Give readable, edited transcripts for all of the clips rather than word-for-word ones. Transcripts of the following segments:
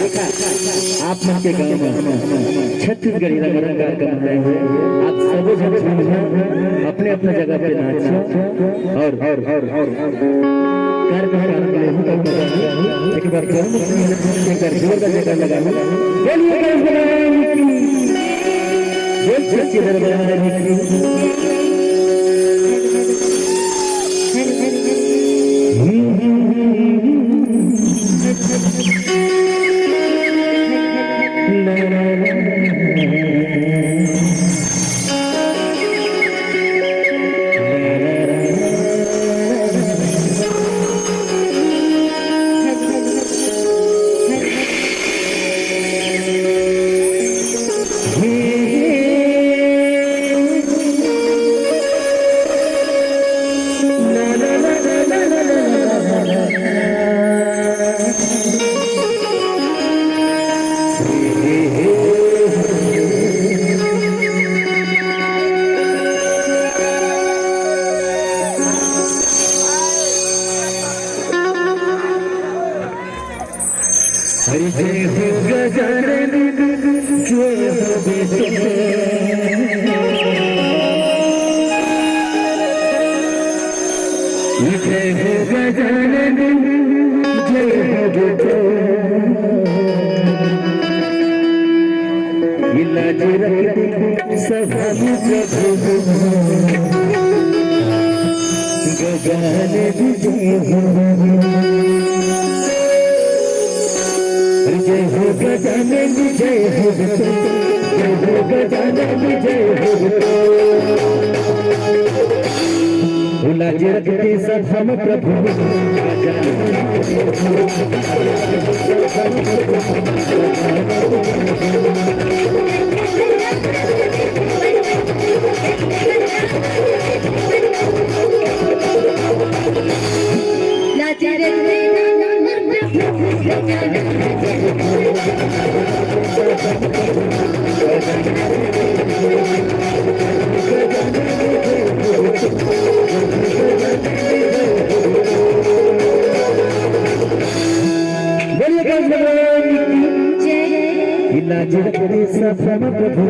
आप मन के गाँव में छत्तीसगढ़ी रंग कार्यक्रम है। आप सब अपने अपने जगह पे नाच और कार्यक्रम एक बार जोर का जगह लगा जय हो गजानन जय हो बेटे जय हो गजानन जय हो बेटे इलाज रखते सब प्रभु गजानन जय हो गजानन जय हो जय हो गजानन जय हो लाज रखते सब हम प्रभु लाज रखते इलाज रखते सब हम प्रभु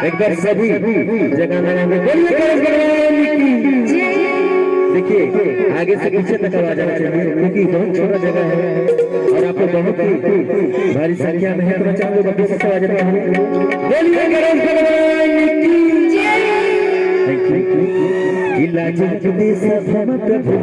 एक बार सभी जगह में देखिए आगे से पीछे तक आवाज आना चाहिए क्योंकि बहुत छोटा जगह है और आपको बहुत ही भारी संख्या में है तो चाहूंगा बाकी सबसे आवाज बोलिए गणेश भगवान की जय। लाज दे सब हम प्रभु